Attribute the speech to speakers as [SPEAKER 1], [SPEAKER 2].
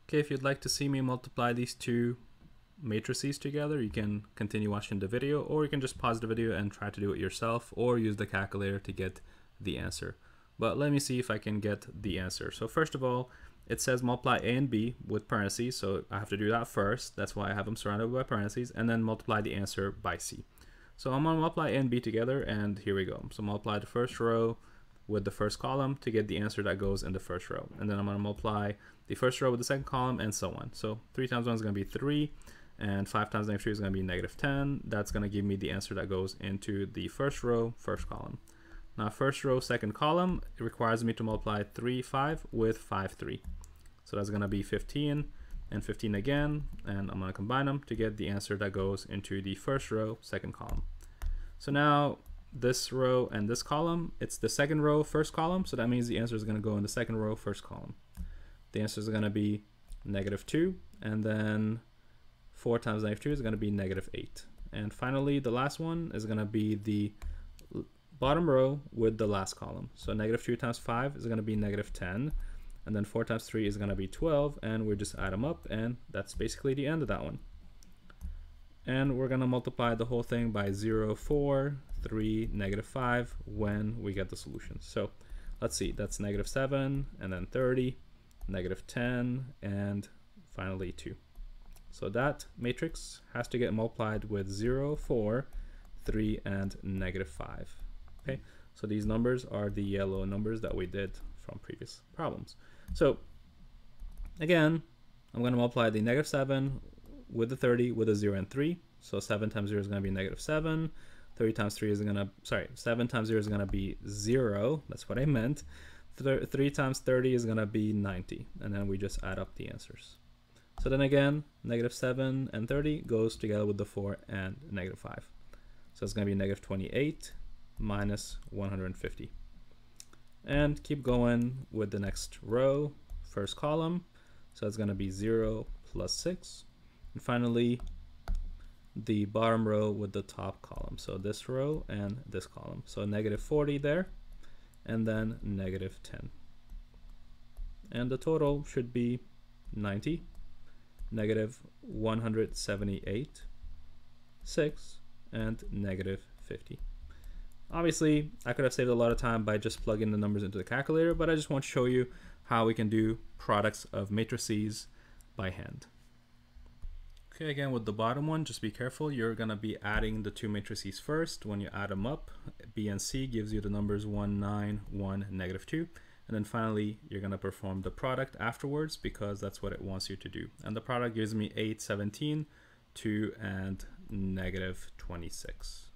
[SPEAKER 1] Okay, if you'd like to see me multiply these two matrices together, you can continue watching the video, or you can just pause the video and try to do it yourself, or use the calculator to get the answer. But let me see if I can get the answer. So first of all, it says multiply A and B with parentheses, so I have to do that first. That's why I have them surrounded by parentheses, and then multiply the answer by C. So I'm gonna multiply A and B together, and here we go. So multiply the first row with the first column to get the answer that goes in the first row. And then I'm gonna multiply the first row with the second column, and so on. So 3 times 1 is gonna be 3, and 5 times -3 is gonna be -10. That's gonna give me the answer that goes into the first row, first column. Now first row, second column, it requires me to multiply 3, 5 with 5, 3. So that's gonna be 15 and 15 again, and I'm gonna combine them to get the answer that goes into the first row, second column. So now this row and this column, it's the second row, first column, so that means the answer is gonna go in the second row, first column. The answer is gonna be -2, and then 4 times -2 is gonna be -8. And finally, the last one is gonna be the bottom row with the last column. So -2 times 5 is gonna be -10, and then 4 times 3 is gonna be 12, and we just add them up, and that's basically the end of that one. And we're gonna multiply the whole thing by 0, 4, 3, -5 when we get the solutions. So let's see, that's -7, and then 30, -10, and finally 2. So that matrix has to get multiplied with 0, 4, 3, and -5. Okay, so these numbers are the yellow numbers that we did from previous problems. So again, I'm going to multiply the -7 with the 30 with a 0 and 3. So 7 times 0 is going to be -7. 30 times 3 is going to, 7 times 0 is going to be 0. That's what I meant. 3 times 30 is going to be 90. And then we just add up the answers. So then again, -7 and 30 goes together with the 4 and -5. So it's going to be -28 minus 150. And keep going with the next row, first column. So it's going to be 0 plus 6. And finally, the bottom row with the top column. So this row and this column. So -40 there, and then -10. And the total should be 90, -178, 6, and -50. Obviously, I could have saved a lot of time by just plugging the numbers into the calculator, but I just want to show you how we can do products of matrices by hand. Okay, again, with the bottom one, just be careful. You're going to be adding the two matrices first. When you add them up, B and C gives you the numbers 1, 9, 1, -2. And then finally, you're going to perform the product afterwards, because that's what it wants you to do. And the product gives me 8, 17, 2, and -26.